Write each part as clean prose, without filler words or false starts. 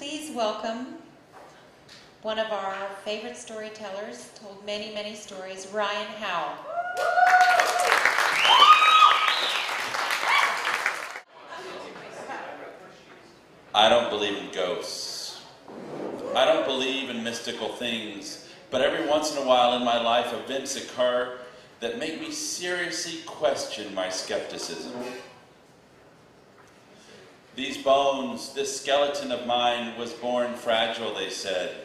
Please welcome one of our favorite storytellers, told many, many stories, Ryan Howell. I don't believe in ghosts. I don't believe in mystical things, but every once in a while in my life events occur that make me seriously question my skepticism. These bones, this skeleton of mine was born fragile, they said.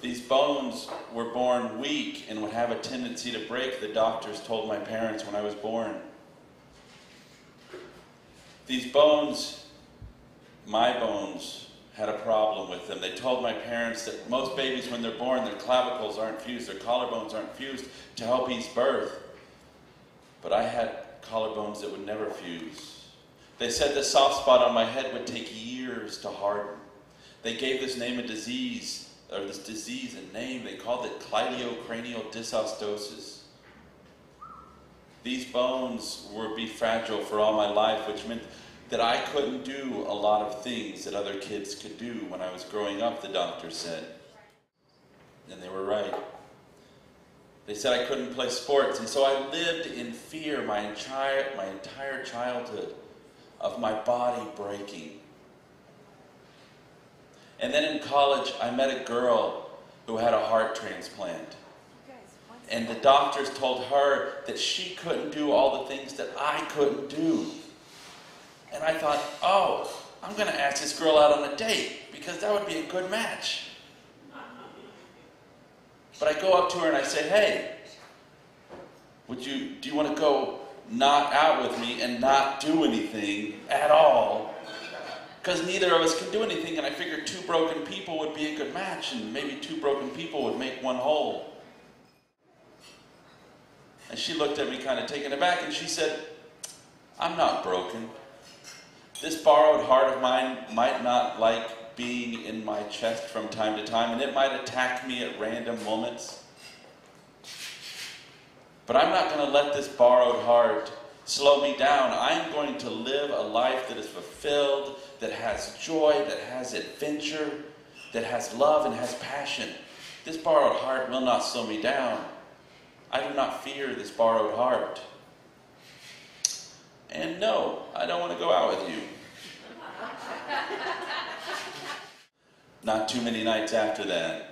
These bones were born weak and would have a tendency to break, the doctors told my parents when I was born. These bones, my bones, had a problem with them. They told my parents that most babies, when they're born, their clavicles aren't fused, their collarbones aren't fused to help ease birth. But I had collarbones that would never fuse. They said the soft spot on my head would take years to harden. They gave this name a disease, or this disease a name. They called it clideocranial dysostosis. These bones would be fragile for all my life, which meant that I couldn't do a lot of things that other kids could do when I was growing up, the doctor said. And they were right. They said I couldn't play sports, and so I lived in fear my entire childhood of my body breaking. And then in college, I met a girl who had a heart transplant. And the doctors told her that she couldn't do all the things that I couldn't do. And I thought, oh, I'm going to ask this girl out on a date, because that would be a good match. But I go up to her and I say, hey, do you want to go not out with me and not do anything at all? Because neither of us can do anything, and I figured two broken people would be a good match, and maybe two broken people would make one whole. And she looked at me kind of taken aback, and she said, I'm not broken. This borrowed heart of mine might not like being in my chest from time to time, and it might attack me at random moments. But I'm not going to let this borrowed heart slow me down. I'm going to live a life that is fulfilled, that has joy, that has adventure, that has love and has passion. This borrowed heart will not slow me down. I do not fear this borrowed heart. And no, I don't want to go out with you. Not too many nights after that.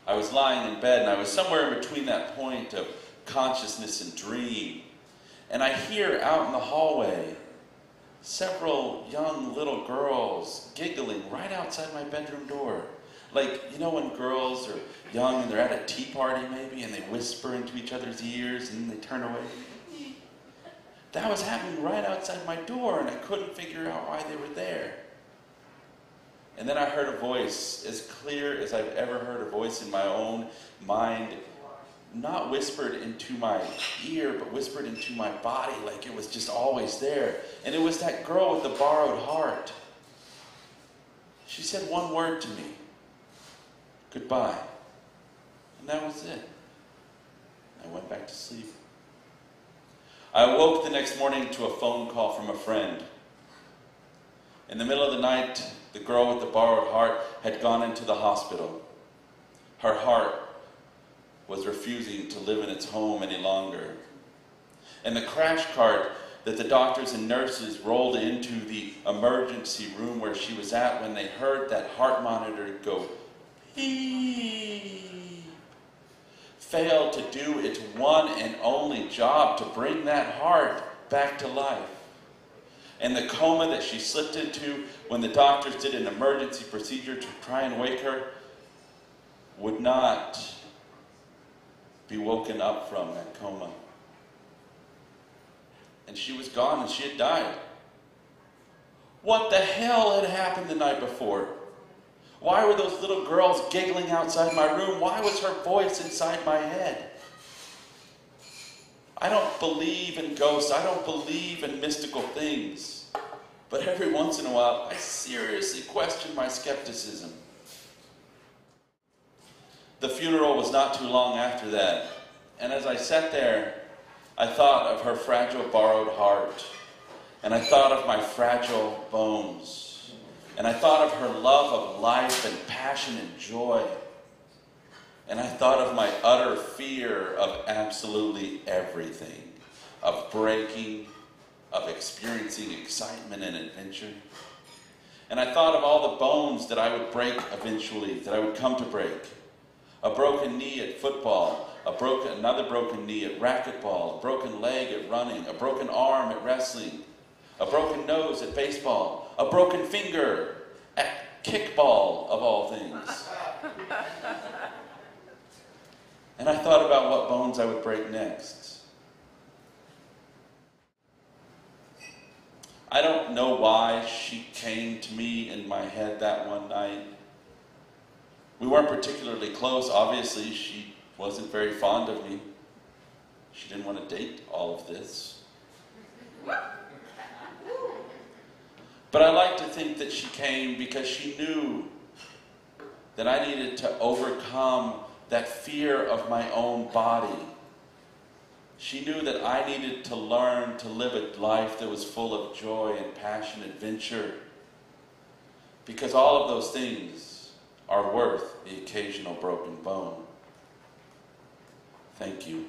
I was lying in bed, and I was somewhere in between that point of consciousness and dream. And I hear out in the hallway several young little girls giggling right outside my bedroom door. Like, you know when girls are young and they're at a tea party maybe, and they whisper into each other's ears and then they turn away? That was happening right outside my door, and I couldn't figure out why they were there. And then I heard a voice, as clear as I've ever heard a voice in my own mind, not whispered into my ear, but whispered into my body, like it was just always there. And it was that girl with the borrowed heart. She said one word to me, goodbye. And that was it. I went back to sleep. I awoke the next morning to a phone call from a friend. In the middle of the night, the girl with the borrowed heart had gone into the hospital. Her heart was refusing to live in its home any longer. And the crash cart that the doctors and nurses rolled into the emergency room where she was at, when they heard that heart monitor go beep, failed to do its one and only job to bring that heart back to life. And the coma that she slipped into when the doctors did an emergency procedure to try and wake her would not be woken up from that coma. And she was gone, and she had died. What the hell had happened the night before? Why were those little girls giggling outside my room? Why was her voice inside my head? I don't believe in ghosts. I don't believe in mystical things. But every once in a while, I seriously question my skepticism. The funeral was not too long after that. And as I sat there, I thought of her fragile borrowed heart. And I thought of my fragile bones. And I thought of her love of life and passion and joy. And I thought of my utter fear of absolutely everything, of breaking, of experiencing excitement and adventure. And I thought of all the bones that I would break eventually, that I would come to break. A broken knee at football, another broken knee at racquetball, a broken leg at running, a broken arm at wrestling, a broken nose at baseball, a broken finger at kickball, of all things. And I thought about what bones I would break next. I don't know why she came to me in my head that one night. We weren't particularly close. Obviously, she wasn't very fond of me. She didn't want to date all of this. But I like to think that she came because she knew that I needed to overcome that fear of my own body. She knew that I needed to learn to live a life that was full of joy and passion, adventure. Because all of those things are worth the occasional broken bone. Thank you.